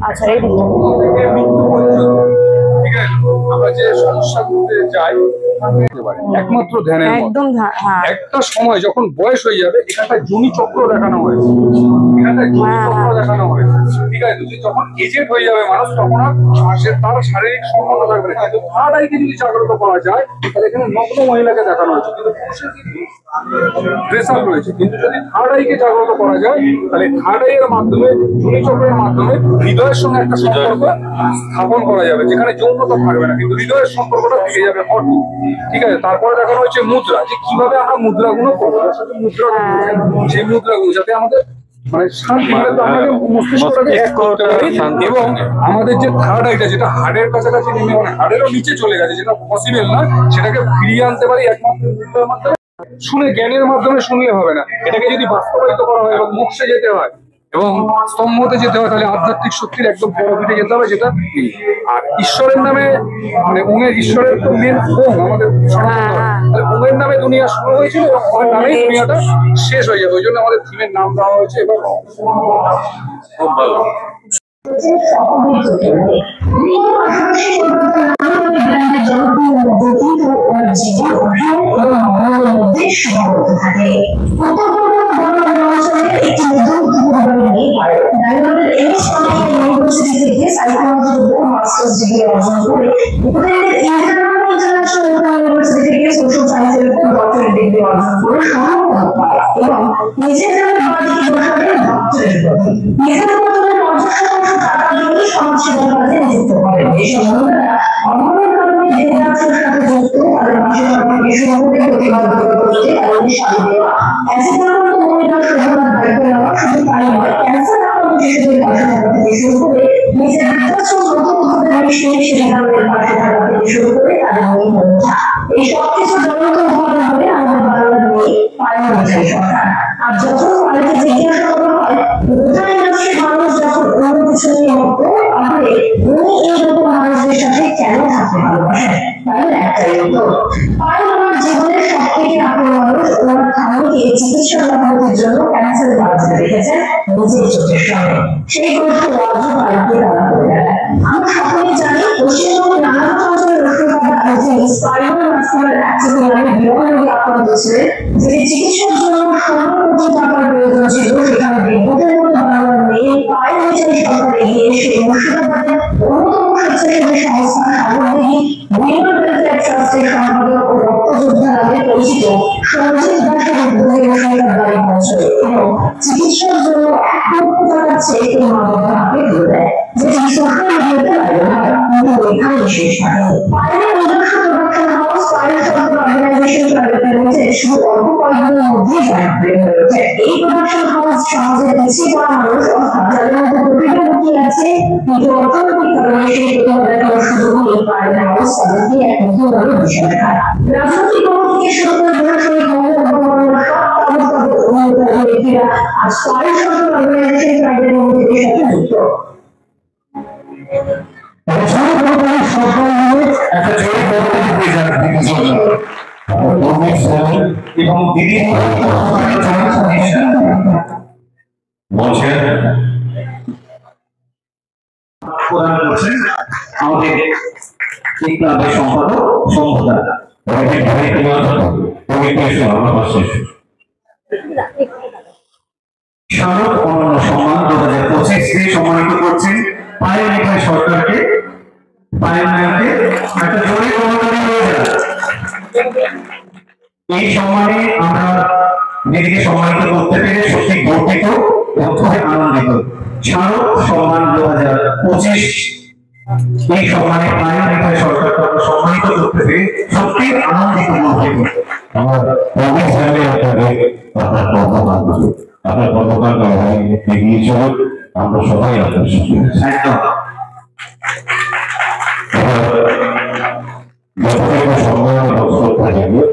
আচ্ছা এই আমরা যে সমস্যাগুলোতে যাই একমাত্র ধ্যানের একদম একটা সময় যখন বয়স হয়ে যাবে এখানটা জনি চক্র দেখানো হয়েছে, এখানটা জনি চক্র দেখানো হয়েছে, ঠিক আছে। যখন এজেড হয়ে যাবে মানুষ তখন তার শারীরিক সম্পন্ন থাকবে না, কিন্তু থার্ড আইকে যদি জাগ্রত করা যায় তাহলে এখানে নগ্ন মহিলাকে দেখানো হয়েছে, কিন্তু পুরুষের কিন্তু ড্রেস আপ রয়েছে। কিন্তু যদি থার্ড আইকে জাগ্রত করা যায় তাহলে থার্ড আই এর মাধ্যমে জনি চক্রের মাধ্যমে হৃদয়ের সঙ্গে একটা সম্পর্ক স্থাপন করা যাবে, যেখানে যৌনতা থাকবে না কিন্তু হৃদয়ের সম্পর্কটা থেকে যাবে অটুট, ঠিক আছে। তারপরে দেখানো হয়েছে মুদ্রা, যে কিভাবে আমরা মুদ্রাগুলো করবো, সেই মুদ্রাগুলো যাতে আমাদের মানে শান্তি, আমাদের মস্তিষ্কটাকে এক করতে পারি। এবং আমাদের যে থার্ড আইটা যেটা হাড়ের কাছাকাছি নেমে মানে হাড়েরও নিচে চলে গেছে, যেটা পসিবল না, সেটাকে ফিরিয়ে আনতে পারি একমাত্র মুদ্রার মাধ্যমে। শুনে জ্ঞানের মাধ্যমে শুনলে হবে না, এটাকে যদি বাস্তবায়িত করা হয় এবং মোক্ষে যেতে হয় এবং স্তম্ভতে যেতে হয় তাহলে আধ্যাত্মিক শক্তির একদম পরপিঠে যেতে হবে, যেটা আর ঈশ্বরের নামে মানে ওমের, ঈশ্বরের তো মেন ওম আমাদের ওমের নামে দুনিয়া শুরু হয়েছিল এবং ওমের নামেই দুনিয়াটা শেষ হয়ে যাবে, ওই জন্য আমাদের থিমের নাম দেওয়া হয়েছে। এবার খুব ভালো সম্মানিত করছি পায়ের সরকারকে, পায়ের একটা জোরে এই সম্মানে আমরা দিদিকে সম্মানিত করতে পেরে সত্যি গর্বিত এবং খুবই আনন্দিত। শারদ সম্মান 2025 এই সম্মানে প্রায় সরকার সম্মানিত করতে পেরে সত্যি আনন্দিত গর্বিত। আমার অভিযানে আপনার পতাকা এগিয়ে চলুন, আমরা সবাই আপনার সাথে একদম যথাযথ সম্মান এবং শ্রদ্ধা জানিয়ে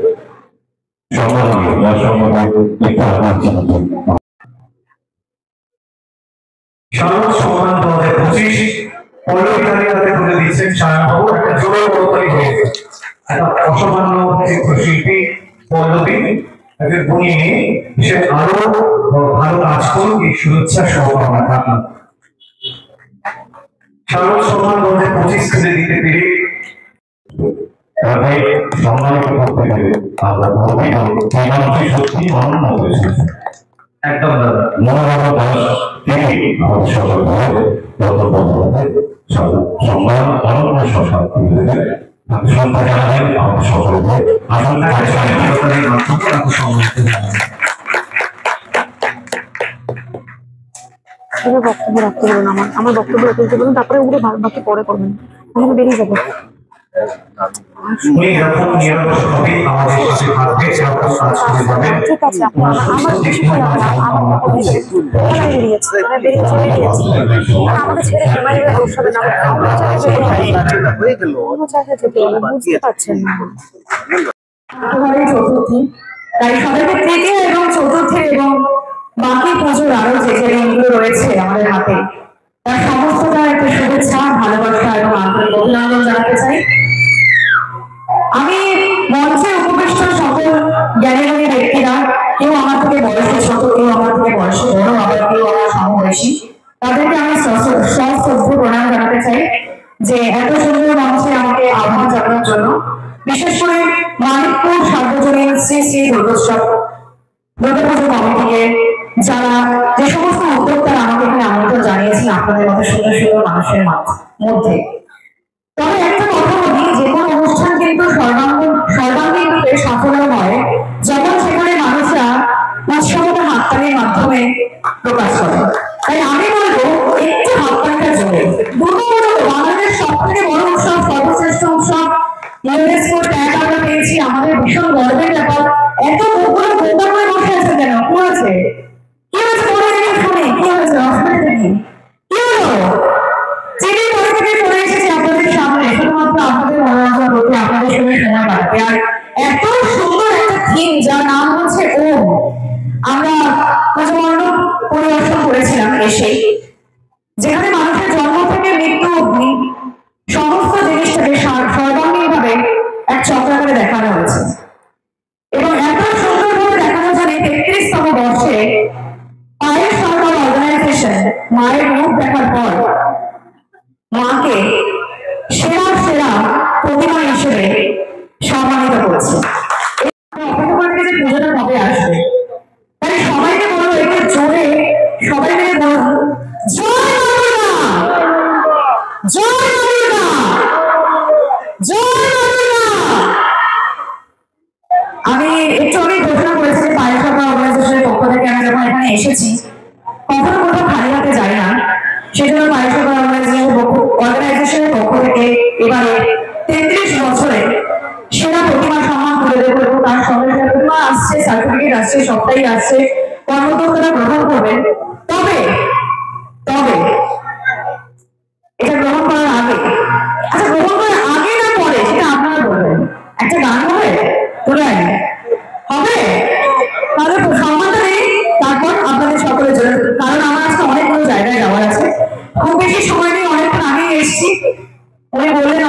শারদ সম্মান 2025 পল্লবী তালিকাতে তুলে দিচ্ছেন সায়নবাবু। একটা জোরে বড়তালি হয়েছে। একটা অসামান্য চিত্রশিল্পী পল্লবী, একজন গুণী মেয়ে, সে আরো ভালো কাজ করুক এই শুভেচ্ছা শুভকামনা থাকলো। শারদ সম্মান 2025 তুলে দিতে পেরে সম্মানিত করতে পেরে আমরা সত্যি আনন্দ হয়েছি। একদম দাদা মনোরমা দাস তিনি আমাদের সকল ভাবে সম্মান অনন্য সরকার শ্রদ্ধা জানাবেন আমাদের সকল ভাই আসল বক্তব্য রাখতে বলুন। আমার বক্তব্য রাখতে বলুন, তারপরে ওগুলো বাকি পরে করবেন, আমি বেরিয়ে যাবো। ঠিক আছে, আপনি আমার আমাকে ছেড়ে বুঝতে পারছেন না। চতুর্থী, তাই সবাইকে তৃতীয় এবং চতুর্থী এবং বাকি পুজোর আরো যে যে দিনগুলো রয়েছে আমাদের হাতে, তার সমস্তটার একটা শুভেচ্ছা, ভালোবাসা এবং আন্তরিক অভিনন্দন জানাতে চাই। আমি মঞ্চে উপবিষ্ট সকল জ্ঞানী ব্যক্তিরা, কেউ আমার থেকে বয়সে ছোট, কেউ আমার থেকে বয়সে বড়, আবার কেউ আমার সমবয়সী, তাদেরকে আমি সশ্রদ্ধ প্রণাম জানাতে চাই যে এত সুন্দর মঞ্চে আমাকে আহ্বান জানানোর জন্য। বিশেষ করে মানিকপুর সার্বজনীন শ্রী শ্রী দুর্গোৎসব দুর্গাপুজো কমিটিকে, যারা যে সমস্ত উদ্যোক্তারা আমাকে এখানে আমন্ত্রণ জানিয়েছেন আপনাদের মতো সুন্দর সুন্দর মানুষের মধ্যে। তবে একটা কথা বলি, যে কোনো অনুষ্ঠান কিন্তু সর্বাঙ্গীন রূপে সাফল্য হয় যখন সেখানে মানুষরা উৎসবটা হাততালির মাধ্যমে প্রকাশ করে। তাই আমি বলবো একটু হাততালিটা জোরে। দুর্গাপুজো বাংলাদেশের সব থেকে বড় উৎসব, সর্বশ্রেষ্ঠ উৎসব, ইউনেস্কো ট্যাগ আমরা পেয়েছি, আমাদের ভীষণ গর্বের ব্যাপার। এত মুখগুলো গোটা করে বসে আছে কেন? কি হয়েছে? কি হয়েছে? পরে শুনে কি হয়েছে? অসুবিধা নেই, কি হলো? চিঠি পরে থেকে পড়ে এসেছি আপনাদের সামনে শুধুমাত্র আপনাদের মনোরঞ্জন করতে, আপনাদের সঙ্গে সময় কাটাতে। আর এত সুন্দর একটা থিম যার নাম হচ্ছে ওম, আমরা পুজোমণ্ডপ পরিদর্শন করেছিলাম এসেই, যেখানে মানুষের জন্ম থেকে মৃত্যু অবধি সমস্ত জিনিসটাকে সর্বাঙ্গীন ভাবে এক চক্রাকারে দেখানো হয়েছে। এবং এত সুন্দরভাবে দেখানো জানে 33তম বর্ষে পায়ের সরকার অর্গানাইজেশন মায়ের রূপ দেখার পর মাকে সেরা সেরা প্রতিমা হিসেবে সম্মানিত করছে। অপেক্ষা যে পুজোটা কবে আসবে, তাই সবাইকে বলবো একটু জোরে সবাই মিলে বলুন জয় মা, জয় মা, জয় মা। আমি একটু আগে ঘোষণা করেছি পায়ের সরকার অর্গানাইজেশনের পক্ষ থেকে আমি যখন এখানে এসেছি কখনো কোথাও খালি হাতে যাই না, সেজন্য পায়ের সরকার অর্গানাইজেশনের পক্ষ থেকে এবারে 33 বছরে সেরা প্রতিমা সম্মান করে দেবো এবং তার সঙ্গে প্রতিমা আসছে, সার্টিফিকেট আসছে, সবটাই আসছে, কর্মকর্তারা গ্রহণ করবেন। তবে তবে এটা গ্রহণ করার আগে, আচ্ছা গ্রহণ করার আগে না পরে সেটা আপনারা বলবেন, একটা গান হবে তোলা হবে, তাহলে সম্মানটা নেই, তারপর আপনাদের সকলের জন্য, কারণ আমার আজকে অনেকগুলো জায়গায় যাওয়ার আছে, খুব বেশি সময় নেই, অনেকক্ষণ আগেই এসেছি। উনি বললেন,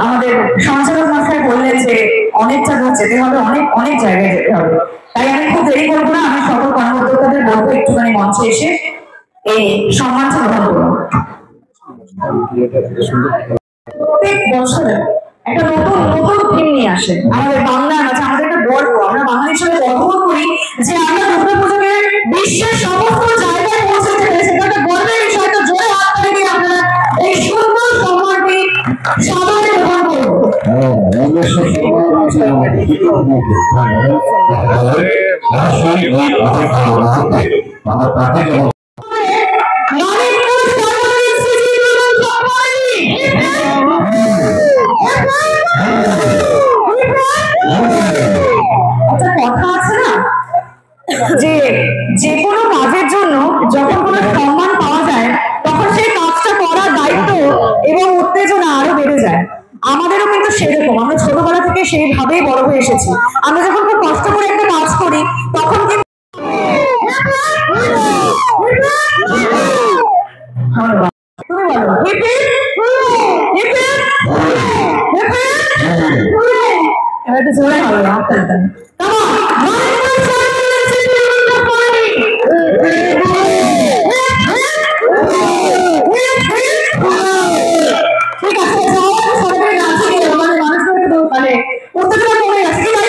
আমাদের সঞ্চালক মশাই বললেন যে অনেকটা দূর যেতে হবে, অনেক অনেক জায়গায় যেতে হবে, তাই আমি খুব দেরি করবো না, আমি সকল কর্মকর্তাদের বলবো একটুখানি মঞ্চে এসে এই সম্মানটা গ্রহণ করুন। প্রত্যেক বছরে একটা নতুন নতুন থিম নিয়ে আসে আমাদের বাংলার মাঝে, আমাদের একটা গর্ব, আমরা বাঙালি হিসেবে গর্ব করি যে আমরা দুর্গাপুজোকে বিশ্বের সমস্ত জায়গায় পৌঁছাতে পেরেছি। এটা একটা গর্বের বিষয়। তো জোরে হাত তালি দিয়ে আপনারা এই সুন্দর সম্মানটি সবাই গ্রহণ করুন। একটা কথা আছে না যে যে কোনো কাজের জন্য যখন কোনো সম্মান পাওয়া যায় তখন সেই কাজটা করার দায়িত্ব এবং উত্তেজনা আরো বেড়ে যায়। আমাদেরও কিন্তু সেরকম, আমরা ছোটবেলা থেকে সেইভাবেই বড় হয়ে এসেছি। আমরা যখন খুব কষ্ট করে একটা কাজ করি তখন কিন্তু তুমি বলো এবার একটু জোরে হবে ঠিক আছে, সবাই সবাই রাজি, আমাদের মানুষগুলো মানে উত্তেজনা কমে গেছে।